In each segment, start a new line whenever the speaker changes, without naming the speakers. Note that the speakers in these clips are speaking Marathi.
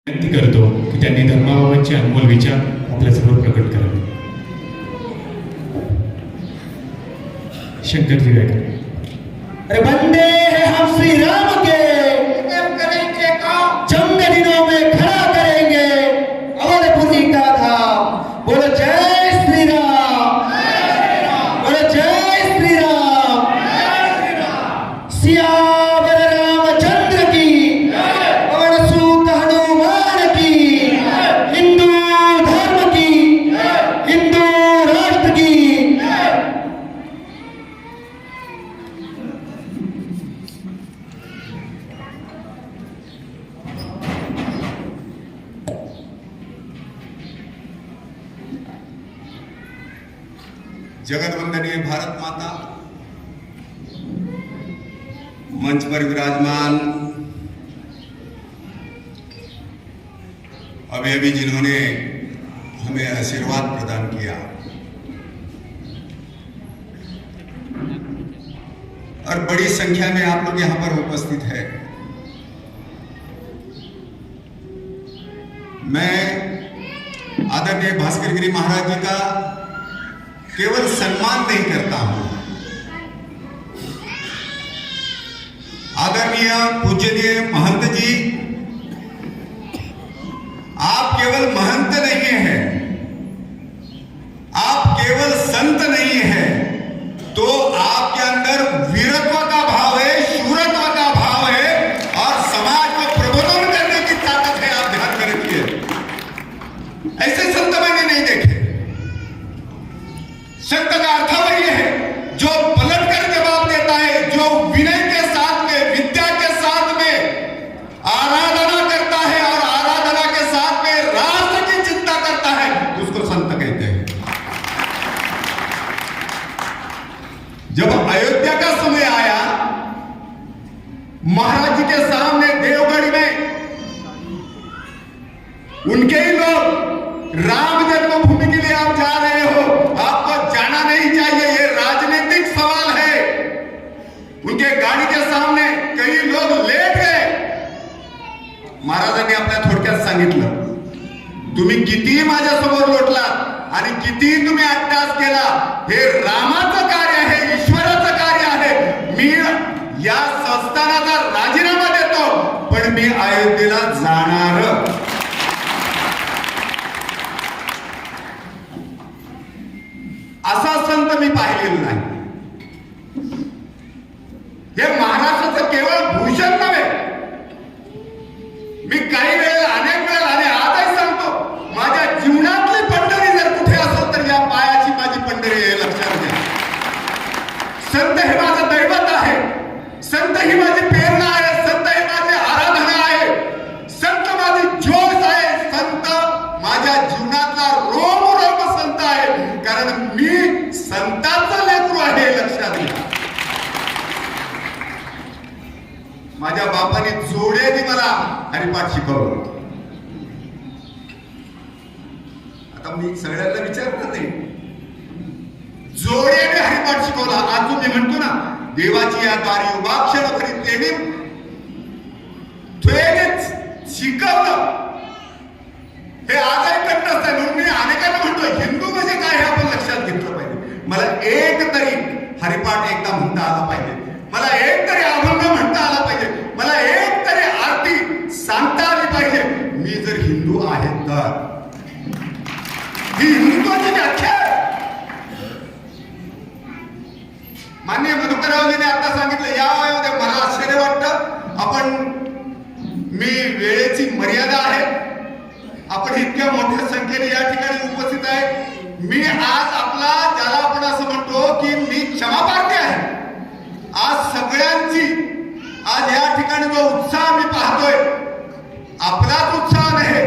विनंती करतो की त्यांनी धर्माबाबतचे अनमोल विचार आपल्यासमोर प्रकट करावे. शंकरजी गायकर.
अरे बंदे हैं हम श्री राम के, करेंगे काम जंग दिनों में खड़ा करेंगे अवधपुरी का धाम. बोलो जय श्री राम, बोलो जय श्री राम. सियावर रामचंद्र की, पवन सूत हनुमान की, हिंदू धर्म की, हिंदू राष्ट्र की.
जगतवंदनीय भारत माता, मंच पर विराजमान अभी अभी जिन्होंने हमें आशीर्वाद प्रदान किया और बड़ी संख्या में आप लोग यहां पर उपस्थित है. मैं आदरणीय भास्कर गिरी महाराज जी का केवल सम्मान नहीं करता हूं, आदरणीय पूजनीय महंत जी, आप केवल महंत नहीं हैं, आप केवल संत नहीं हैं, तो आपके अंदर वीरत्व का भाव है, शूरत्व का भाव है और समाज को प्रबोधन करने की ताकत है. आप ध्यान में रखिए, ऐसे संत मैंने नहीं देखे. संत का अर्थ वही है जो पलट कर जवाब देता है, जो विनय के साथ में, विद्या के साथ में आराधना करता है और आराधना के साथ में राष्ट्र की चिंता करता है, उसको संत कहते हैं. जब अयोध्या का समय आया, महाराज जी के सामने देवगढ़ में उनके ही लोग, राम जन्मभूमि के लिए आप जा रहे हो, आपको जाना नहीं चाहिए, ये राजनीतिक सवाल है. उनके गाड़ी के सामने कई लोग लेट गए. महाराजांनी आपल्या थोडक्यात सांगितलं, तुम्ही कितीही माझ्यासमोर लोटलात आणि कितीही तुम्ही अट्टास केला, हे रामाचं कार्य आहे, ईश्वराचं कार्य आहे. मी या संस्थानाचा राजीनामा देतो, पण मी अयोध्येला जाणार. असा संत मी पाहिलेला नाही. हे महाराष्ट्राचं केवळ भूषण नव्हे. मी काही वेळेला, अनेक वेळेला आणि आजही सांगतो, माझ्या जीवनातली पंढरी जर कुठे असेल तर या पायाची माझी पंढरी आहे, लक्षात घ्या. संत हे माझं दैवत आहे, संत ही माझी प्रेरणा आहे, संत ही माझी आराधना आहे, संत माझी ज्योत आहे, संत माझ्या जीवनातला रोम रोम संत आहे, कारण मी संतांचं लेकरू आहे, लक्षात घ्या. माझ्या बापाने जोड्याने मला हरिपाठ शिकवलं. आता मी सगळ्यांना विचारत नाही, जोड्याने हरिपाठ शिकवला. आज तुम्ही म्हणतो ना, देवाची या दारी उभा क्षण भरी तेने शिकवलं, हे आजही कंठस्थ आहे. म्हणून मी अनेकांना म्हणतो, हिंदू म्हणजे काय हे आपण लक्षात घेतलं पाहिजे. मला एक तरी हरिपाठ एकदा म्हणता आला पाहिजे, मला एक तरी अभंग म्हणता आला पाहिजे, मला एक तरी आरती सांगता आली पाहिजे. मी जर हिंदू आहे तर ही हिंदुत्वाची व्याख्या आहे. माननीय मधुकररावजीने आता सांगितलं, या वयामध्ये मला आश्चर्य वाटतं. मी वेळेची मर्यादा आहे, आपण इतक्या मोठ्या संख्येने या ठिकाणी उपस्थित आहे. मी आज आपला, ज्याला आपण असं म्हणतो की मी क्षमाप्रार्थी आहे, आज सगळ्यांची, आज या ठिकाणी जो उत्साह मी पाहतोय, आपलाच उत्साह नाही,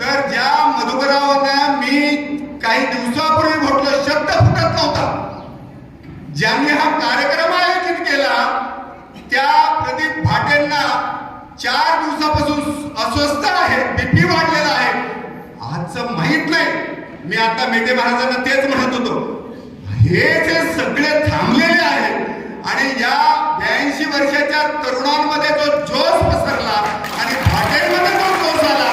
तर ज्या मधुकररावांना मी काही दिवसापूर्वी म्हटलं, शब्द फुटत नव्हता, ज्यांनी हा कार्यक्रम आयोजित केला, त्या प्रदीप भाटेंना 4 दिवसापासून अस्वस्थ आहे, बीपी वाढलेला आहे. आजचं माहित नाही. मी आता मेटे महाराजांना तेच म्हणत होतो, हे जे सगळे थांबलेले आहेत आणि या 82 वर्षाच्या तरुणांमध्ये जो जोश पसरला आणि भाटेमध्ये जो जोश आला,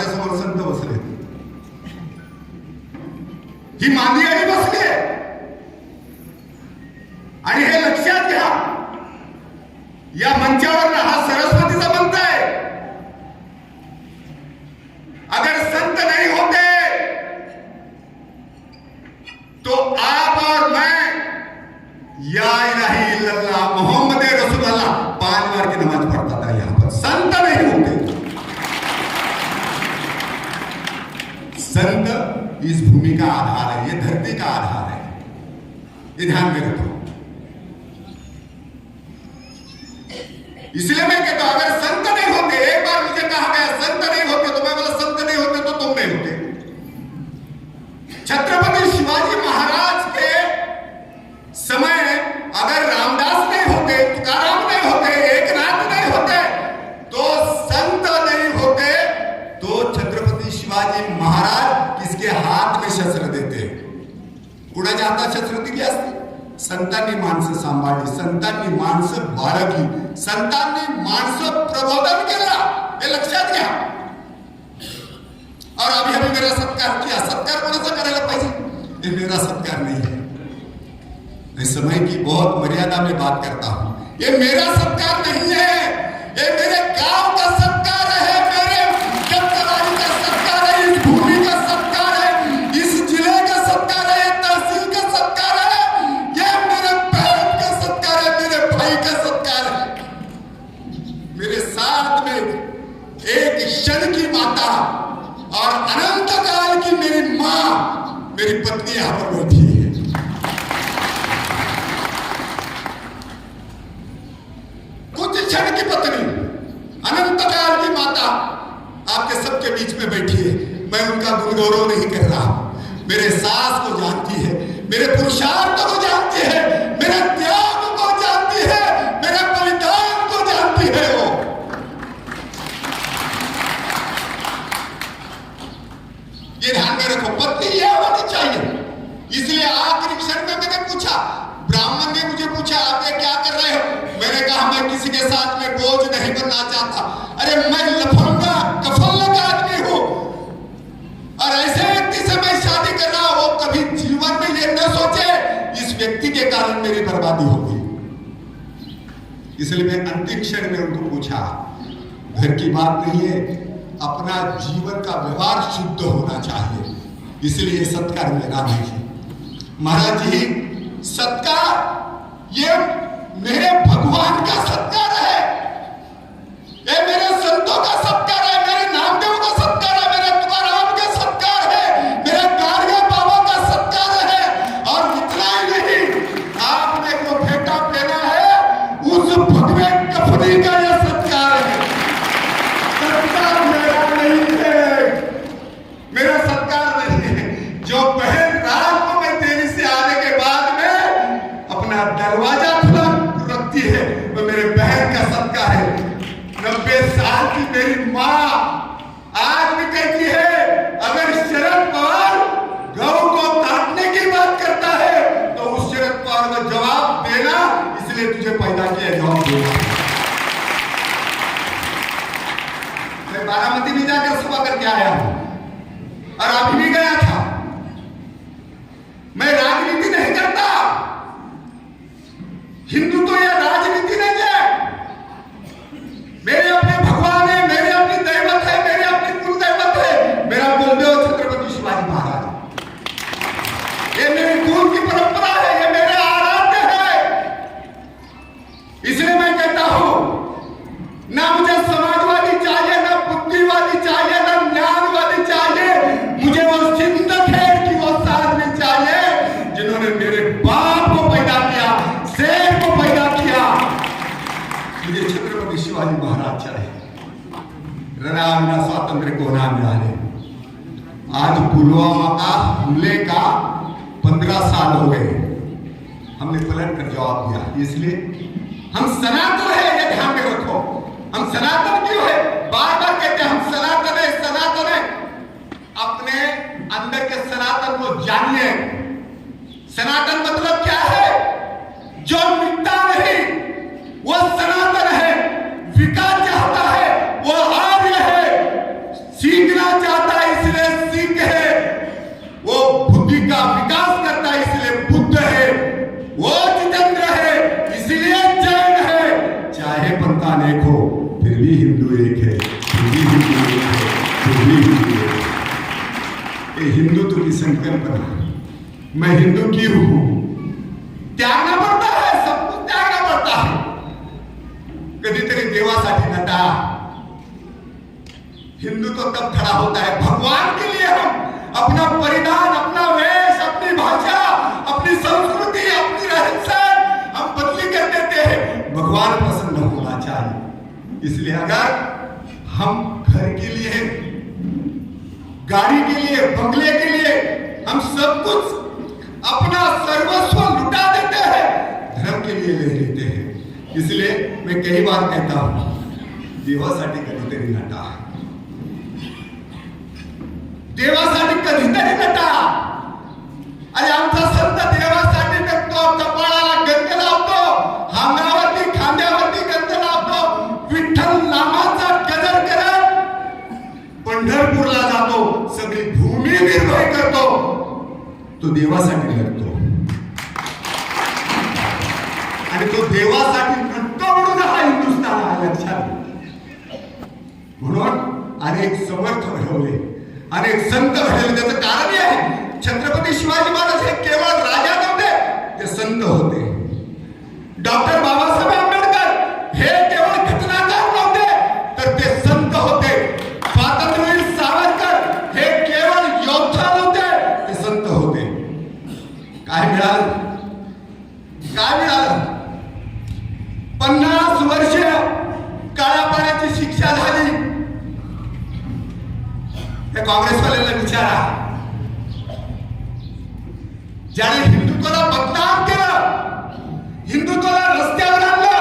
माझ्यासमोर संत बसले, ही मांदियाळी बसली आणि हे लक्षात घ्या, या मंचावर हा सरस्वतीचा मंत्र आहे. अगर संत नहीं होते तो आप और मैं या इलाही इल्लल्लाह मोहम्मद रसूलुल्लाह 5 बार की नमाज पढ़ता था यहां पर. संत नहीं होते. संत इस भूमि का आधार है, ये धरती का आधार है, ये ध्यान में रखो. इसलिए मैं कहता हूं अगर संत नहीं होते, एक बार मुझे कहा गया संत नहीं होते, तो मैं बोला संत नहीं होते तो तुम नहीं होते. छत्रपति शिवाजी महाराज के समय अगर रामदास नहीं होते, तुकाराम नहीं होते, एकनाथ नहीं होते, तो संत नहीं होते, तो छत्रपति शिवाजी महाराज किसके हात में शस्त्र देते? कुणाच्या हातात शस्त्र दिली असती? संतांनी माणसं सांभाळली, संतांनी माणसं बाळगली, संतांनी माणसं प्रबोधन केलं. हे लक्षात घ्या. और अभी अभी मेरा सत्कार किया. सत्कार कोणाचा करायला पाहिजे? ये मेरा सत्कार नहीं है. मैं समय की बहुत मर्यादा में बात करता हूं. ये मेरा सत्कार नहीं है, ये मेरे गांव का सत्कार है, मेरे जगतरानी का सत्कार है, इस भूमि का सत्कार है, इस जिले का सत्कार है, तहसील का सत्कार है, ये मेरे बहन का सत्कार है, मेरे भाई का सत्कार है. मेरे साथ में एक क्षण की माता और अनंत काल की मेरी मां, मेरी पत्नी यहां पर बैठी है. कुछ क्षण की पत्नी, अनंत काल की माता आपके सबके बीच में बैठी है. मैं उनका गुणगौरव नहीं कर रहा. मेरे सास को जानती है, मेरे पुरुषार्थ को जानती है, मेरे त्याग को जानती है, मेरे बलिदान को जानती है. वो ये ध्यान में रखो, पत्नी ये होनी चाहिए. इसलिए आखिरी क्षण में मैंने पूछा, ब्राह्मण ने मुझे पूछा आप ये क्या कर रहे हो? मैंने कहा मैं किसी के साथ में बोझ नहीं बनना चाहता. अरे मैं लफंगा कफल्लक आदमी हूं और ऐसे व्यक्ति से मैं शादी कर रहा हूं, वो कभी जीवन में ये न सोचे इस व्यक्ति के कारण मेरी बर्बादी होगी. इसलिए मैं अंतिम क्षण में उनको पूछा, घर की बात नहीं है, अपना जीवन का व्यवहार शुद्ध होना चाहिए, इसलिए सत्कार मेरा नहीं है. महाराज जी, सत्कार ये मेरे भगवान का सत्कार है, ये मेरे संतों का सत्कार है, मेरे नामदेव का सत्कार है, मेरे तुकाराम का सत्कार है, मेरे गाड़गे बाबा का सत्कार है. और इतना ही नहीं, आपने जो फेटा पहना है उस भगवे कफनी का यह सत्कार है. सत्कार मेरा नहीं है, मेरा सत्कार नहीं है. जो बहन रात को मैं देरी से आने के बाद में अपना दरवाजा खुला रखती है, वो मेरे बहन का सत्कार है. 90 साल की मेरी माँ आज भी कहती है, अगर शरद पवार गौ को काटने की बात करता है तो उस शरद पवार को जवाब देना, इसलिए तुझे पैदा किया, जवाब देना. मैं बारामती में जाकर सभा करके आया हूं और अभी भी गया था. मैं राजनीति नहीं करता, हिंदू तो यह राजनीति नहीं है. मेरे अपने भगवान है, मेरे अपनी दैवत है, मेरे अपनी कुल दैवत है, मेरा कुलदेव छत्रपति शिवाजी महाराज. ये मेरी कुल की परंपरा है, ये मेरे आराध्य है. इसलिए मैं कहता हूं, ना मुझे समाजवादी चाहिए, ना बुद्धिवादी चाहिए, ना ज्ञानवादी चाहिए. मुझे वो सिंध खेल की वो साधने चाहिए जिन्होंने मेरे बाप को पैदा किया, शेर को पैदा किया. मुझे छत्रपति शिवाजी महाराज चाहिए. रणरांगना स्वातंत्र्य को ना मिळाले. आज पुलवामा का हमले का 15 साल हो गए, हमने पलट कर जवाब दिया. इसलिए हम सनातन है, ये ध्यान में रखो. हम सनातन क्यों है? बार बार कहते हैं हम सनातन है, सनातन है. अपने अंदर के सनातन को जानिए. सनातन मतलब क्या है? जो मिटता नहीं वो सनातन है. विकास चाहता है वो आर्य है. सीखना एक है, हिंदी भी एक है, हिंदी भी एक है। ये हिंदुत्व की संकल्पना, मैं हिंदू क्यों हूं? त्यागना पडता है, सब कुछ त्यागना पडता है. कधीतरी देवासाठी नटा. हिंदू तो तब खड़ा होता है भगवान के लिए. हम अपना परिधान, अपना वेश, अपनी भाषा, अपनी संस्कृति, अपनी रहन सहन हम बदली कर देते हैं. भगवान प्रसन्न होना चाहिए. इसलिए अगर हम घर के लिए, गाड़ी के लिए, बंगले के लिए हम सब कुछ अपना सर्वस्व लुटा देते हैं, धर्म के लिए ले लेते हैं. इसलिए मैं कई बार कहता हूं, देवासाठी कधीतरी नटा. देवासाठी कधीतरी नटा. आणि आमचा संत देवासाठी नटतो, कपाळाला गंध लावतो, अंगावरती खांद्यावरती गंध लावतो, विठ्ठल नामाचा गजर करत पंढरपूरला जातो, सगळी भूमी निर्भय करतो. तो देवासाठी लढतो आणि तो देवासाठी लढतो म्हणून हा हिंदुस्थान आहे. लक्षात. म्हणून अनेक समर्थ घडवले, अनेक संत घडवले. त्याचं कारण आहे, छत्रपती शिवाजी महाराज हे केवळ राजा नव्हते, ते संत होते. डॉक्टर बाबासाहेब आंबेडकर हे केवळ घटनाकार नव्हते, तर ते संत होते. स्वातंत्र्यवीर सावरकर हे केवळ योद्धा नव्हते, ते संत होते. काय मिळालं? काय मिळालं? 50 वर्ष काळ्या पाण्याची शिक्षा झाली. हे काँग्रेसवाल्यांना विचारा. ज्याने हिंदुत्वाला बदनाम केलं, हिंदुत्वाला रस्त्यावर आणलं,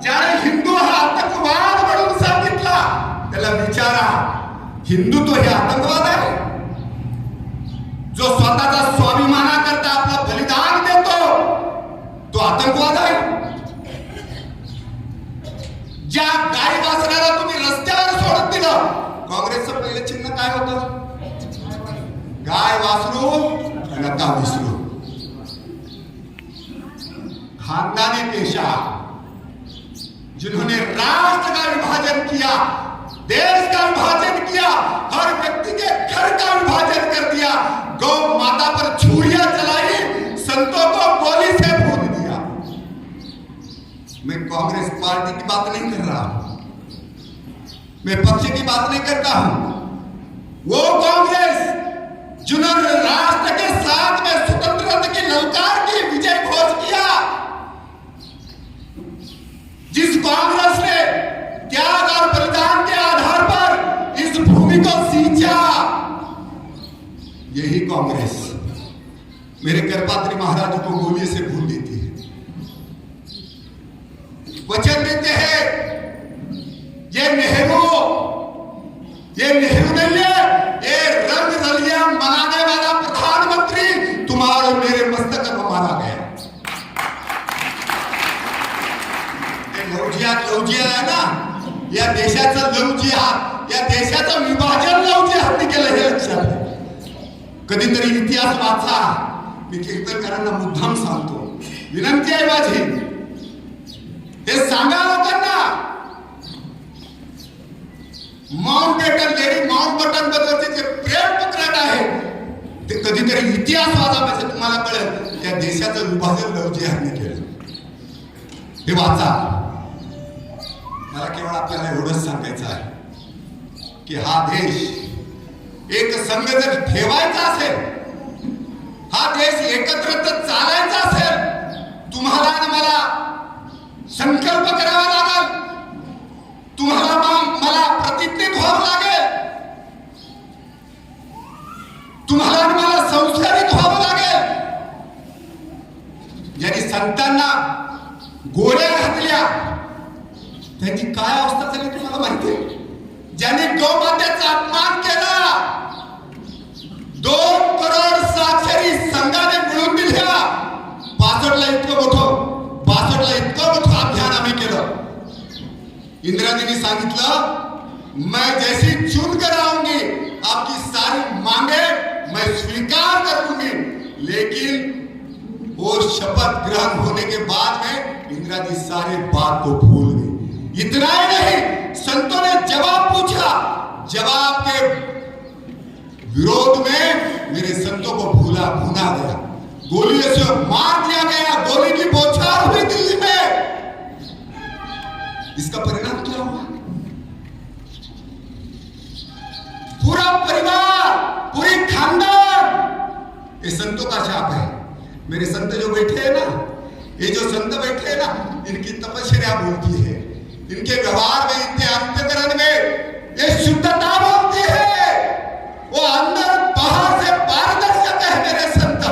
ज्याने हिंदू हा आतंकवाद म्हणून सांगितला, त्याला विचारा, हिंदुत्व हे आतंकवाद आहे? जो स्वतःचा स्वाभिमानाकरता आपलं बलिदान देतो, तो आतंकवाद आहे? ज्या गाय वासराला तुम्ही रस्त्यावर सोडून दिलं, काँग्रेसचं पहिलं चिन्ह काय होतं? गाय वासरू नका विसरू. खानदानी पेशा, जिन्होंने राष्ट्र का विभाजन किया, देश का विभाजन किया, हर व्यक्ति के घर का विभाजन कर दिया, गौ माता पर छुरियां चलाई, संतों को गोली से भून दिया. मैं कांग्रेस पार्टी की बात नहीं कर रहा हूं, मैं पक्ष की बात नहीं करता हूं. वो कांग्रेस जिन्होंने राष्ट्र के साथ में स्वतंत्रता की ललकार की, विजय घोष किया, जिस कांग्रेस ने त्याग और बलिदान के आधार पर इस भूमि को सींचा, यही कांग्रेस मेरे करपात्री महाराज को गोली से भून देती है. वचन देते हैं, ये नेहरू नहीं है, ये रंग रलियां मनाने वाला प्रधानमंत्री तुम्हारे और मेरे मस्तक पर मारा गया. लवजिया आहे ना, या देशाचं लवजिहाद, या देशाचं विभाजन लवजिहादने केलं, हे लक्षात घ्या. कधीतरी इतिहास वाचा. मी कीर्तनकारांना मुद्दाम सांगतो, विनंती आहे माझी, हे सांगा लोकांना. माउंटबॅटन, लेडी माउंटबॅटन बद्दलचे जे प्रेम पत्रक आहे, ते कधीतरी इतिहास वाचा, म्हणजे तुम्हाला कळेल त्या देशाचं विभाजन लवजिहादने केलं. हे वाचा. मला केवळ आपल्याला एवढंच सांगायचं आहे की हा देश एक संघ जर ठेवायचा असेल, हा देश एकत्र जर चालायचा असेल, तुम्हाला आणि मला संकल्प करावा लागेल, तुम्हाला मला प्रतिज्ञित व्हावं लागेल, तुम्हाला आणि मला संस्कारित व्हावं लागेल. ज्यांनी संतांना गोळ्या घातल्या, त्यांची काय अवस्था झाली तुम्हाला माहिती आहे? ज्याने गौमातेचा अपमान केला, 2 करोड साक्षरी संघाने मिळून दिल्या. 62ला इतकं मोठं अभियान आम्ही केलं. इंदिराजींनी सांगितलं, मैं जैसी चुन कर आऊंगी, आपकी सारी मांगे मैं स्वीकार करूंगी. लेकिन वो शपथ ग्रहण होने के बाद में इंदिरा जी सारे बात को भूल गई. इतना ही नहीं, संतों ने जवाब पूछा, जवाब के विरोध में मेरे संतों को भूना गया, गोलियों से मार दिया गया, गोली की बौछार हुई दिल्ली में। इसका परिणाम क्या हुआ? पूरा परिवार, पूरी खानदान, ये संतों का शाप है। मेरे संत जो बैठे हैं ना, ये जो संत बैठे हैं ना, इनकी तपस्या बोलती है, इनके व्यवहार में, इनके अंतकरण में ये शुद्धता बोलती है। वो अंदर बाहर से पारदर्शक है मेरे संत।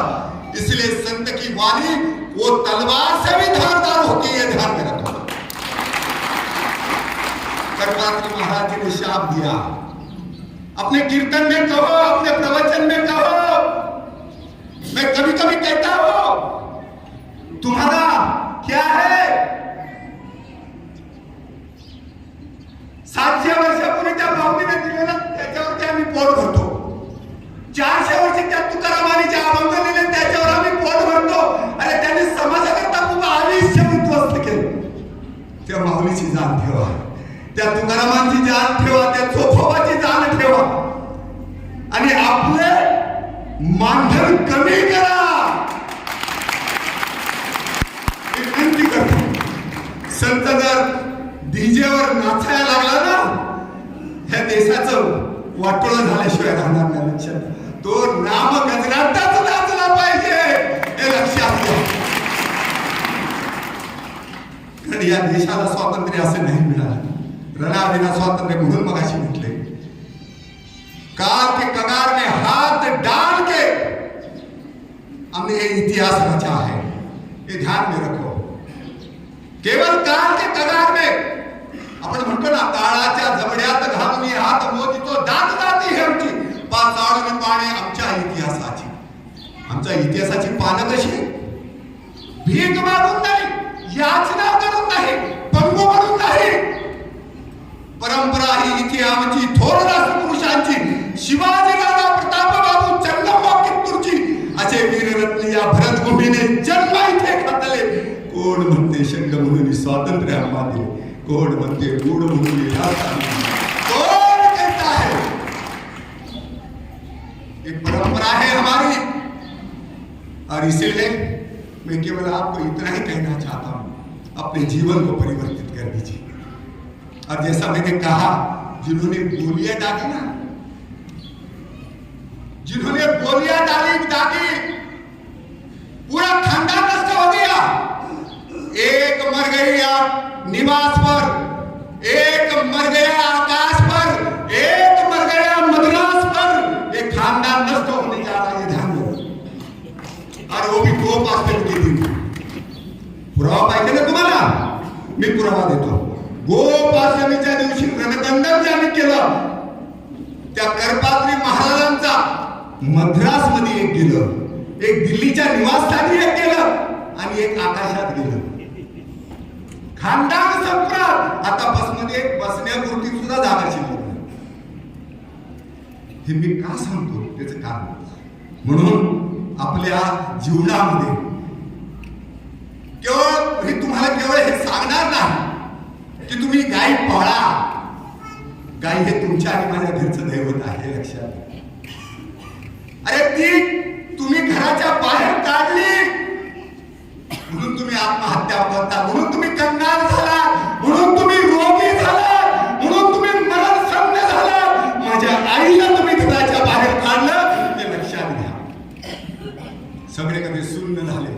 इसलिए संत की वाणी वो तलवार से भी धारदार होती है, ध्यान में रखो। कर्पात्री महाराज जी ने शाप दिया, अपने कीर्तन में कहो, अपने प्रवचन में कहो। मैं कभी कभी कहता हूं, तुम्हारा क्या है, 700 वर्षापूर्वी त्या बाबतीने दिलेलं त्याच्यावरती आम्ही पोट भरतो, 400 वर्ष त्या तुकारामाने जे अभंग लिहिले त्याच्यावर आम्ही पोट भरतो. अरे त्यांनी समाजाकरता खूप आयुष्य उद्ध्वस्त केलं. त्या माऊलीची जाण ठेवा, त्या तुकारामांची जाण ठेवा, त्या चोखोबाची जाण ठेवा आणि आपले मानधन कमी करा. विनंती करतो, संत जर डीजेवर नाचायला लागला ना, ह्या देशाचं वाटोळं झाल्याशिवाय राहणार नाही. लक्षात, तो नाम गजरातच नाचला पाहिजे, हे लक्षात घ्या. कारण या देशाला स्वातंत्र्य असं नाही मिळालं, रणाविना स्वातंत्र्य म्हणून मगाशी म्हटले, काल के कगार में हाथ डाल के हमने ये इतिहास रचा है, ये ध्यान में रखो. केवल काल के कगार में आपण म्हणतो ना, काळाच्या जबड्यात घालून हात मोजितो दात जाती है आमची, पाचाळून पाने आमच्या इतिहासाची. आमच्या इतिहासाची पानं कशी, भीक मागून नाही, याचना करून नाही, पंगू म्हणून नाही. परंपरा ही इथे आमची थोरदास पुरुषांची, शिवाजी राजा प्रतापबाबू चंगम्मा कित्तूरची असे वीररत्न या भरतभूमीने जन्म इथे घातले. कोण म्हणते शंख म्हणून स्वातंत्र्य आम्हा दिले, कोण म्हणते मूड म्हणून कोण कहता है. एक परंपरा है हमारी, और इसीलिए मैं केवल आपको इतना ही कहना चाहता हूं, अपने जीवन को परिवर्तित कर दीजिए. और जैसा मैंने कहा, जिन्होंने गोलियां दागी ना, जिन्होंने गोलियां दागी, पूरा खानदान नष्ट हो गया. एक मर गई निवास पर, एक मर गया आकाश पर, एक मर गया मद्रास पर. एक खानदान नष्ट होने जा रहा है, ध्यान दो. और वो भी 2 पास्टर के दिन. पुरावा पाहिजे ना तुम्हाला, मी पुरावा देतो. गोपाष्टमीच्या दिवशी रणकंडन ज्यांनी केलं, त्या करपात्री महाराजांचा मद्रास मध्ये एक गेलं, एक दिल्लीच्या निवासस्थानी एक गेलं आणि एक आकाशात गेलं. खानदान संपणार. आता बसमध्ये बसण्यापुरती सुद्धा जागा शिल्लक नाही. हे मी का सांगतो, त्याचं कारण, म्हणून आपल्या जीवनामध्ये केवळ मी तुम्हाला केवळ हे सांगणार नाही की तुम्ही गाय पाळा. गाय हे तुमच्या आणि माझ्या घरचं दैवत आहे, लक्षात घ्या. अरे ती तुम्ही घराच्या बाहेर काढली म्हणून तुम्ही आत्महत्या करता, म्हणून तुम्ही कंगाल झाला, म्हणून तुम्ही रोगी झाला, म्हणून तुम्ही मरणसन्न झाला. माझ्या आईला तुम्ही घराच्या बाहेर काढलं, हे लक्षात घ्या. सगळे कधी शून्य झाले,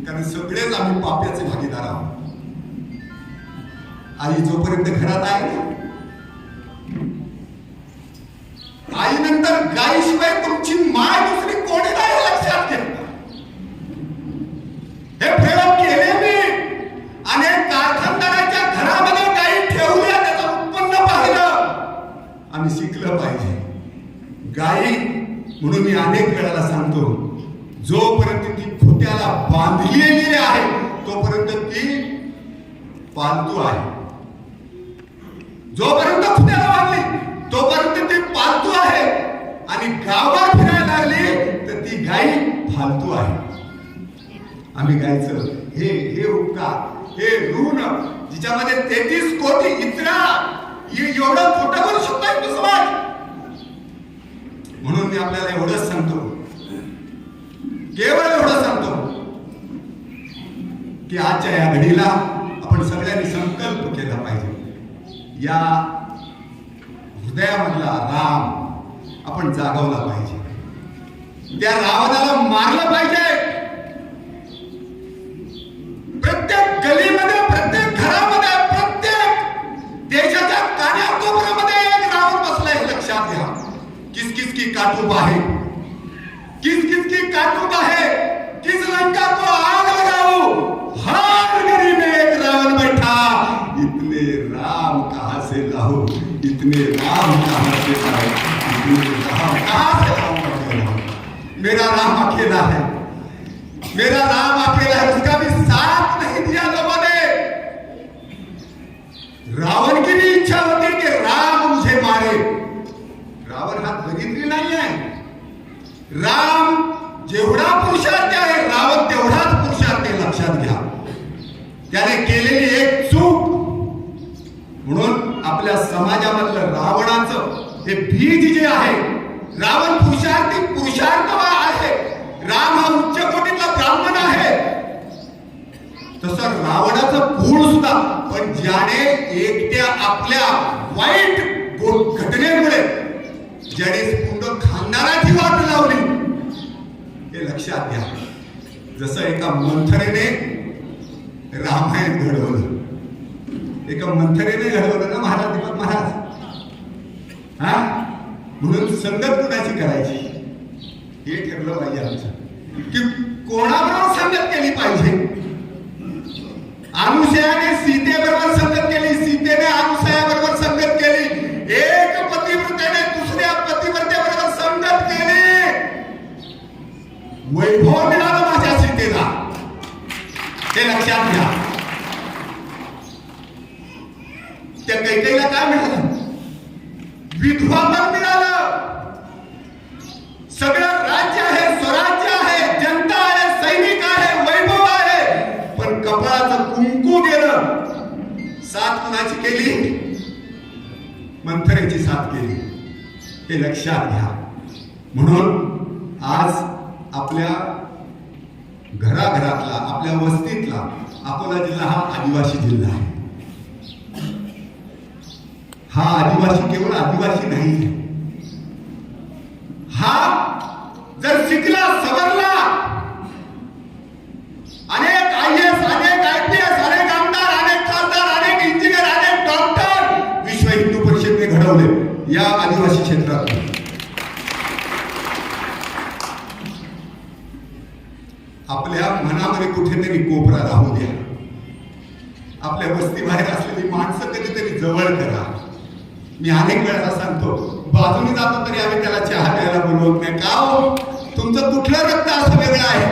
कारण सगळेच आम्ही पाप्याचे भागीदार आहोत. आई जोपर्यंत घरात आहे ना, आई नंतर गायीशिवाय तुमची माय दुसरी कोणी नाही, लक्षात घ्या. हे प्रयोग केले मी. अनेक कारखानदाराच्या घरामध्ये गायी ठेवल्या, त्याचं उत्पन्न पाहिलं. आम्ही शिकलं पाहिजे. गायी म्हणून मी अनेक वेळाला सांगतो, जोपर्यंत ती खुट्याला बांधलेली आहे तोपर्यंत ती पालतू आहे. जोपर्यंत खुट्याला बांधली तोपर्यंत ती पालतू आहे, आणि गावात फिरायला लागली तर ती गाय फालतू आहे. आम्ही गायचं हे उपकार, हे ऋण, जिच्यामध्ये 33 कोटी इतरा एवढं खोटं करू शकतो तू समाज? म्हणून मी आपल्याला एवढंच सांगतो, केवळ एवढं सांगतो की आजच्या या घडीला आपण सगळ्यांनी संकल्प केला पाहिजे, या हृदयामधला राम आपण जागवला पाहिजे, त्या रावणाला मारलं पाहिजे. प्रत्येक गलीमध्ये, प्रत्येक घरामध्ये, प्रत्येक देशाच्या कान्याकोपऱ्यामध्ये एक रावण बसलाय हे लक्षात घ्या. किस किस की काटूब आहे, किस किस की काटूब है, किस लंका को आग लगाऊं, हर गली में एक रावण बैठा. इतने राम कहां से लाऊं, इतने राम कहां से लाऊं, इतने राम कहां से लाऊं. मेरा राम अकेला है, मेरा राम अकेला है, उसका भी साथ नहीं दिया लोगों ने. रावण की भी इच्छा होती कि राम मुझे मारे. रावण हा दरिद्री नाही आहे. राम जेवढा पुरुषार्थ आहे, रावण तेवढाच पुरुषार्थ आहे, लक्षात घ्या. त्याने केलेली एक चूक म्हणून आपल्या समाजामधलं रावणाचं हे बीज जे आहे, रावण पुरुषार्थ आहे, राम हा उच्च कोटीतला ब्राह्मण आहे, तसं रावणाचं कुळ सुद्धा. पण ज्याने एकट्या आपल्या वाईट घटनेमुळे ज्याने पूर्ण खानदाराची वाट लावली, हे लक्षात घ्या. जसं एका मंथरेने रामायण घडवलं, एका मंथरेने घडवलं ना महाराज दीपक महाराज. हा, म्हणून संगत कुणाची करायची हे ठरलं पाहिजे आमचं, की कोणाबरोबर संगत केली पाहिजे. अनुसयाने सीतेबरोबर संगत केली, सीतेने अनुसयाबरोबर संगत केली, एक पतिव्रतेने दुसऱ्या पतिव्रतेबरोबर संगत केली. वैभव मिळालं माझ्या सीतेला, हे लक्षात घ्या. त्या कैकेयीला काय मिळालं? विधवापण मिळालं. सगळं राज्य आहे, स्वराज्य आहे, जनता आहे, सैनिक आहे, वैभव आहे, पण कपाळाचं कुंकू गेलं. साथ कुणाची केली? मंथरेची साथ केली, हे लक्षात घ्या. म्हणून आज आपल्या घराघरातला, आपल्या वस्तीतला अकोला जिल्हा हा आदिवासी जिल्हा आहे. हा आदिवासी केवळ आदिवासी नाही, हा जर शिकला, सवरला, अनेक IAS, अनेक IPS, अनेक आमदार, अनेक खासदार, अनेक इंजिनियर, अनेक डॉक्टर विश्व हिंदू परिषदेने घडवले या आदिवासी क्षेत्रात. आपल्या मनामध्ये कुठेतरी कोपरा राहू द्या. आपल्या वस्ती बाहेर असलेली माणसं कधीतरी जवळ करा. मी अनेक वेळा सांगतो, बाजूने जातो तरी आम्ही त्याला चहा प्यायला बोलवत नाही. का हो? तुमचं कुठलं रक्त असं वेगळं आहे?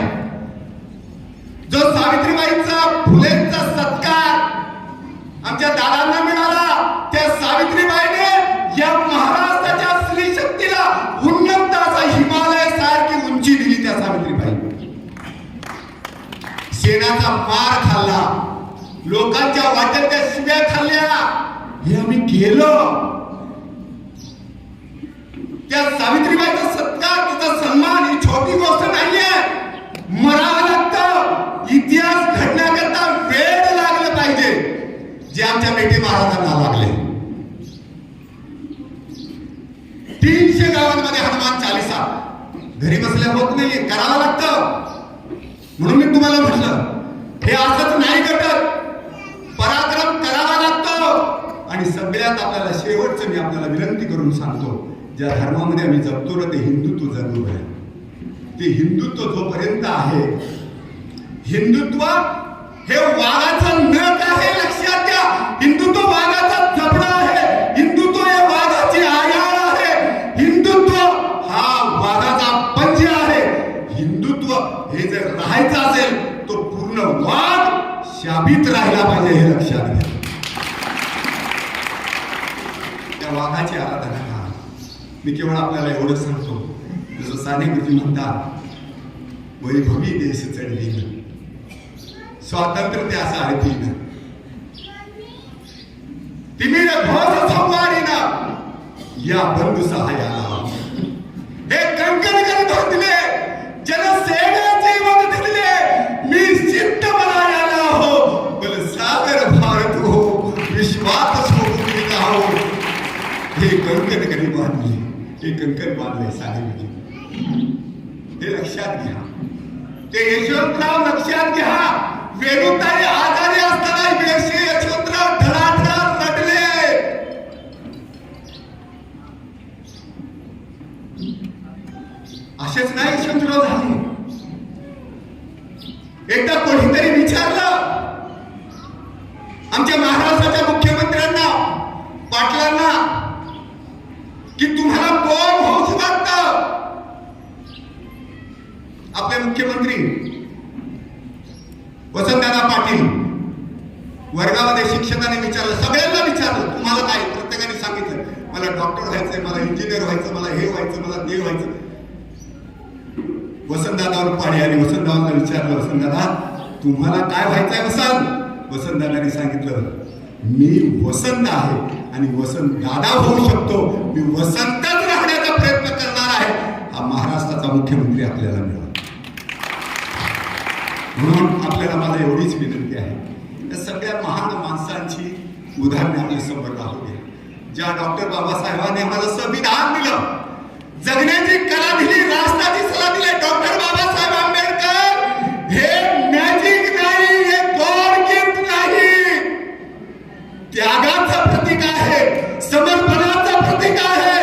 जो सावित्रीबाईंचा, फुलेंचा सत्कार आमच्या दादांना मिळाला, त्या सावित्रीबाईने या महाराष्ट्राच्या स्त्री शक्तीला उन्नत असा हिमालय सारखी उंची दिली. त्या सावित्रीबाई शेणाचा मार खाल्ला, लोकांच्या वाटेल शिव्या खाल्ल्या, हे आम्ही केलं. त्या सावित्रीबाईचा सत्कार, तिचा सन्मान ही छोटी गोष्ट नाहीये. मरावं लागतं. इतिहास घडण्याकरता वेळ लागलं पाहिजे, जे आमच्या बेटी महाराजांना लागले. 300 गावांमध्ये हनुमान चालीसा घरी बसल्या होत नाहीये, करावं लागतं. म्हणून मी तुम्हाला म्हटलं, हे असंच नाही घटत, पराक्रम करावा लागतो. आणि सगळ्यात आपल्याला शेवटचं मी आपल्याला विनंती करून सांगतो, ज्या धर्मामध्ये आम्ही जगतो ना, ते हिंदुत्व जरूर आहे. ते हिंदुत्व जोपर्यंत आहे, हिंदुत्व हे वाघाचं नख आहे, लक्षात घ्या. हिंदुत्व वाघाचा जबडा आहे, हिंदुत्व हे वाघाची आयाळ आहे, हिंदुत्व हा वाघाचा पंज आहे. हिंदुत्व हे जर राहायचं असेल, तो पूर्ण वाघ शाबित राहिला पाहिजे, हे लक्षात घ्या. त्या वाघाची आराधना करा. मी केवळ आपल्याला एवढं सांगतो, जसं साने गुरुजी म्हणतात, वैभवी देश चढवीन, स्वातंत्र्य त्याचा अर्थीन, तिमिर घोष संवारीनं या बंधू सहाय्याला हे कंकण कर दिले, जनसेवेची मदत दिले, मी सिद्ध बनायला हो, बल सागर भारत हो, विश्वात सोडून दिला हो. हे कंकण कधी बांधले, हे कंकण बांधले साहेबजी, हे लक्षात घ्या. ते यशवंतराव लक्षात घ्या. वेणुताई आजारी असताना यशवंतराव धडाधड रडले. असेच नाही यशवंतराव झाले. एकदा कोणीतरी विचारलं आमच्या महाराष्ट्राच्या मुख्यमंत्र्यांना, पाटलांना, की तुम्हाला कोण होऊच वाटतं? आपले मुख्यमंत्री वसंतदादा पाटील वर्गामध्ये शिक्षकांनी विचारलं, सगळ्यांना विचारलं, तुम्हाला काय? प्रत्येकाने सांगितलं, मला डॉक्टर व्हायचंय, मला इंजिनियर व्हायचं, मला हे व्हायचं, मला ते व्हायचं. वसंतदादावर पाणी आली. वसंतदादांना विचारलं, वसंतदादा तुम्हाला काय व्हायचंय वसंत? वसंतदादांनी सांगितलं, मी वसंत आहे आणि वसंत दादा होऊ शकतो, मी वसंतच राहण्याचा प्रयत्न करणार आहे. हा महाराष्ट्राचा मुख्यमंत्री आपल्याला मिळाला. म्हणून आपल्याला माझी एवढीच विनंती आहे, या सगळ्या महान माणसांची उदाहरणे आपल्या समोर राहू द्या. ज्या डॉक्टर बाबासाहेबांनी आम्हाला संविधान दिलं, जगण्याची कला दिली, राष्ट्राची सलाह दिली, डॉक्टर बाबासाहेब आंबेडकर हे मॅजिक नाही, हे गॉड गिफ्ट नाही, त्यागाचं प्रतीक आहे, समर्पणाचं प्रतीक आहे,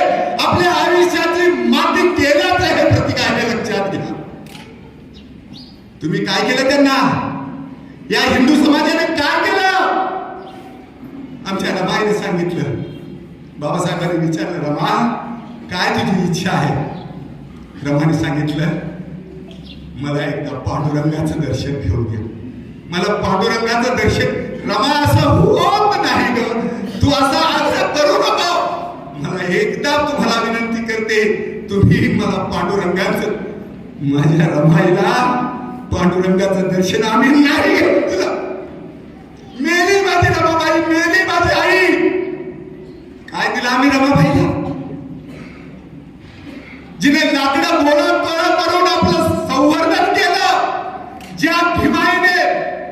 आपल्या आयुष्याची माती केल्याचं हे प्रतीक आहे. लक्षात घ्या. तुम्ही काय केलं त्यांना? या हिंदू समाजाने काय केलं? आमच्या रमाईने सांगितलं, बाबासाहेबांनी विचारलं, रमा काय तुझी इच्छा आहे? रमाने सांगितलं, मला एकदा पांडुरंगाचं दर्शन घेऊ दे. मला पांडुरंगाचं दर्शन. रमा असं होत नाही ग, तू असा आग्रह करू नको. मला एकदा तुम्हाला विनंती करते, तुम्ही मला पांडुरंगाचं, माझ्या रमाईला पांडुरंगाचं दर्शन आम्ही नाही घेऊ दिलं. मेली माझी रमाबाई, मेली माझी आई. काय दिलं आम्ही रमाबाईला? जिने लाकडं गोळा करून आपलं संवर्धन केलं, ज्या भीमाईने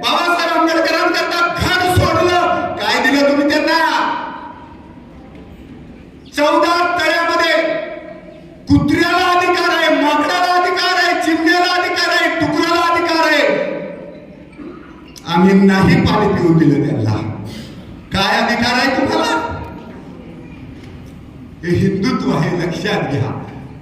बाबासाहेब आंबेडकरांकरता घर सोडलं, काय दिलं तुम्ही त्यांना? 14 तळ्यामध्ये कुत्र्याला अधिकार आहे, माकडाला अधिकार आहे, चिमण्याला अधिकार आहे, डुकराला अधिकार आहे. आम्ही नाही पाणी पिऊन दिलं त्यांना. काय अधिकार आहे तुम्हाला? हे हिंदुत्व आहे. लक्षात घ्या.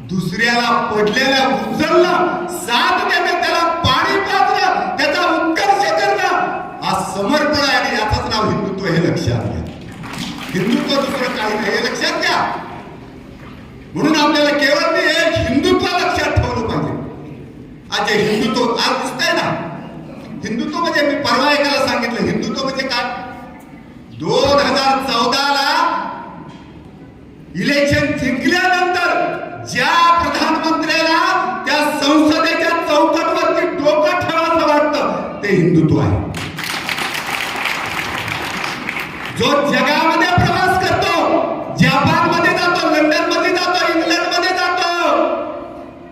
दुसऱ्याला पडलेल्या उचलणं, साथ देणं, त्याला पाणी पाजणं, त्याचा उत्कर्ष करणं, हा समर्पण आहे आणि याचंच नाव हिंदुत्व. हे लक्षात घ्या. हिंदुत्व दुसरं काही नाही, हे लक्षात घ्या. म्हणून आपल्याला केवळ मी एक हिंदुत्व लक्षात ठेवलं पाहिजे. आज जे हिंदुत्व आज दिसतंय ना, हिंदुत्व म्हणजे मी परवा एकाला सांगितलं, हिंदुत्व म्हणजे काय? 2014ला इलेक्शन जिंकल्यानंतर ज्या प्रधानमंत्र्याला त्या संसदेच्या चौकटवरती डोकं ठेवायचं वाटतं, ते हिंदुत्व आहे. जो जगामध्ये प्रवास करतो, जपानमध्ये जातो, लंडनमध्ये जातो, इंग्लंडमध्ये जातो,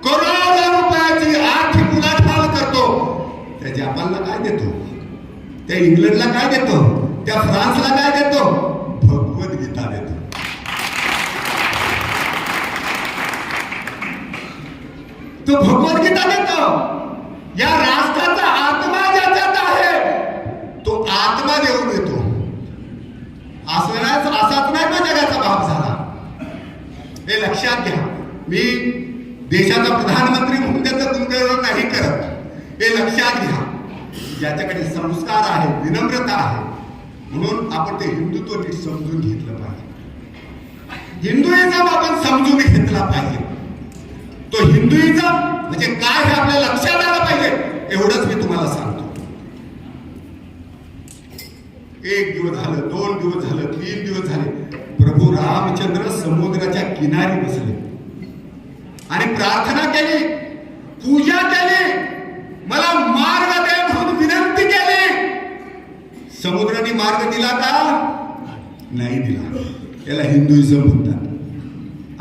करोडो रुपयाची आर्थिक उलाढाल करतो, त्या जपानला काय देतो? त्या इंग्लंडला काय देतो? त्या फ्रान्सला काय देतो? भगवद्गीता देतो. तो भगवद्गीता देतो. या राष्ट्राचा आत्मा ज्याच्यात आहे, तो आत्मा देऊन देतो. असाच नाही ना जगाचा भाग झाला. हे लक्षात घ्या. मी देशाचा प्रधानमंत्री म्हणून त्याचं गुणगान नाही करत. हे लक्षात घ्या. ज्याच्याकडे संस्कार आहे, विनम्रता आहे, म्हणून आपण ते हिंदुत्व नीट समजून घेतलं पाहिजे. हिंदुइझम आपण समजून घेतला पाहिजे. तो हिंदुइझम म्हणजे काय हे आपल्या लक्षात आलं पाहिजे. एवढंच मी तुम्हाला सांगतो. 1 दिवस झालं, 2 दिवस झालं, 3 दिवस झाले, प्रभू रामचंद्र समुद्राच्या किनारी बसले आणि प्रार्थना केली, पूजा केली, मला मार्ग दे म्हणून विनंती केली. समुद्राने मार्ग दिला का? नाही दिला. याला हिंदुइझम म्हणतात.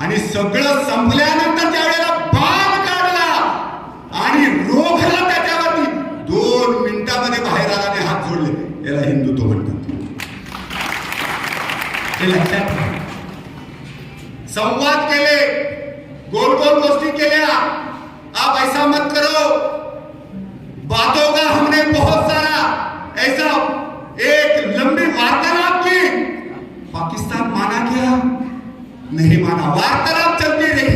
आणि सगळं संपल्यानंतर त्यावेळेला बाण काढला आणि रोखला त्याच्यावरती. 2 मिनिटामध्ये बाहेर आला आणि हात जोडले. याला हिंदुत्व म्हणतात. हे लक्षात ठेवा. संवाद केले, गोल गोल गोष्टी केल्या. आप ऐसा मत करो, बातों का हमने बहुत सारा ऐसा एक लंबी वार्तालाप की. पाकिस्तान माना क्या? नहीं माना. वार्तालाप चलती रही.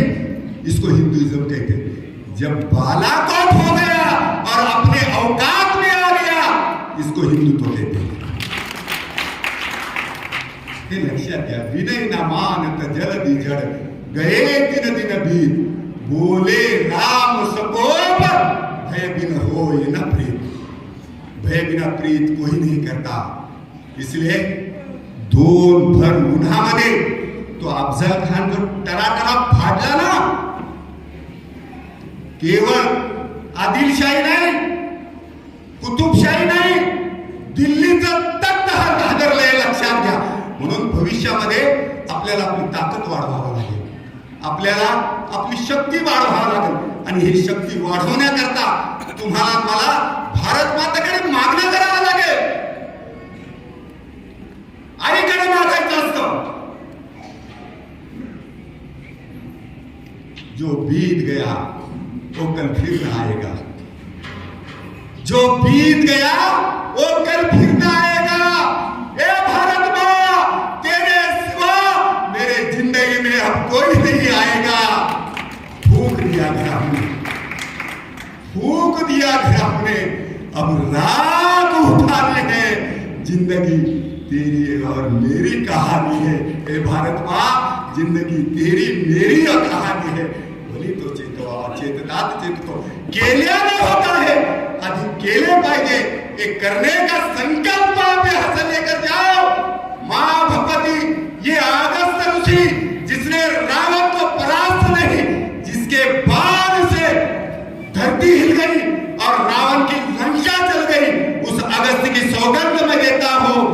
इसको हिंदुइज्म कहते हैं. जब बालाकोट हो गया और अपने औकात में आ गया, इसको हिंदुत्व कहते हैं. हे लक्षात घ्या. विनय ना मानत जलदी जड गए दिन दिन बीत. बोले राम सकोप भय बिन होय न प्रीत. भय बिना प्रीत कोई नहीं करता. इसलिए 2 भर उन्हामध्ये तो अफजल खान जो टराटरा फाडला ना, केवळ आदिलशाही नाही, कुतुबशाही नाही, दिल्लीचं तख्त हादरलंय. लक्षात घ्या. म्हणून भविष्यामध्ये आपल्याला आपली ताकद वाढवावी लागेल. आपल्याला आपली शक्ती वाढवावी लागेल. आणि ही शक्ती वाढवण्याकरता तुम्हाला मला भारत मातेकडे मागणं करावं लागेल. आईकडे मागायचं असतं. जो बीत गया वो कल फिर न आएगा. जो बीत गया वो कल फिर न आएगा. ए भारत माँ, तेरे सिवा मेरे जिंदगी में अब कोई नहीं आएगा. फूक दिया घर हमने, फूक दिया घर हमने. अब राग उठाने हैं. जिंदगी तेरी और मेरी कहानी है. ए भारत माँ, जिंदगी तेरी मेरी कहानी है. भली तो चेतवा चेतनात चेततो. केल्याने होता है. आधी केले पाहिजे. एक करने का संकल्प आप यहां से लेकर जाओ. मां भगवती ये अगस्त ऋषि जिसने रावण को परास्त नहीं, जिसके बाण से धरती हिल गई और रावण की लंका जल गई, उस अगस्त की सौगंध मैं देता हूं.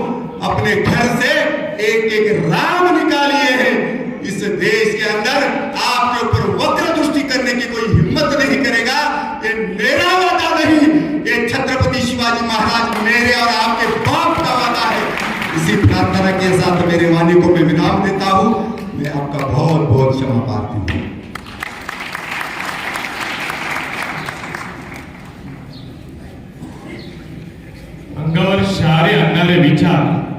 अपने घर से एक एक राम निकालिए हैं. इस देश के अंदर आपके ऊपर वक्र दृष्टि करने की कोई हिम्मत नहीं करेगा. ये मेरा वादा नहीं, ये छत्रपति शिवाजी महाराज मेरे और आपके बाप का वादा है. इसी प्रार्थना के साथ मेरे वाणी को मैं विराम देता हूं. मैं आपका बहुत बहुत क्षमा प्रार्थी हूं.
अंगावर शहारे आणणारे विचार